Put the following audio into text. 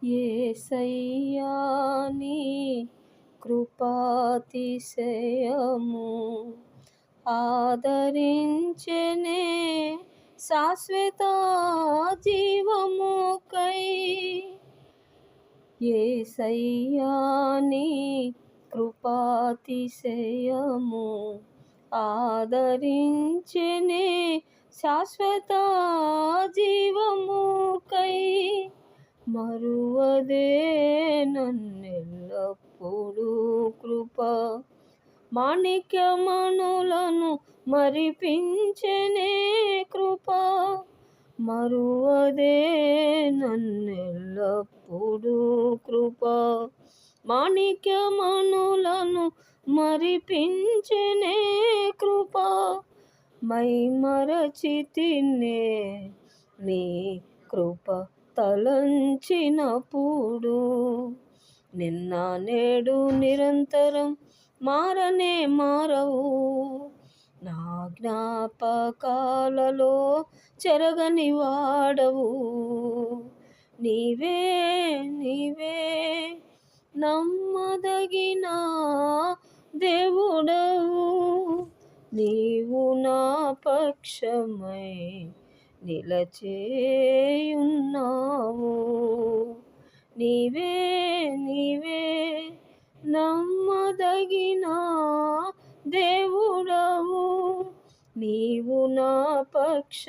యేసయ్యా నీ కృపాతిశయము ఆదరించెనే శాశ్వత జీవముకై. యేసయ్యా నీ కృపాతిశయము ఆదరించెనే శాశ్వత జీవముకై. మరువదే నన్నెల్లప్పుడూ కృప మాణిక్యమణులను మరిపించెనే కృప. మరువదే నన్నెల్లప్పుడూ కృప మాణిక్యమణులను మరిపించెనే కృప. మైమరచితినే నీ కృప తలంచినప్పుడు, నిన్న నేడు నిరంతరం మారనే మారవు. నా జ్ఞాపకాలలో చెరగని వాడవు. నీవే నీవే నమ్మదగిన దేవుడవు. నీవు నా పక్షమై నిలచేయున్నావు. నీవే నీవే నమ్మదగిన దేవుడవు. నీవు నా పక్ష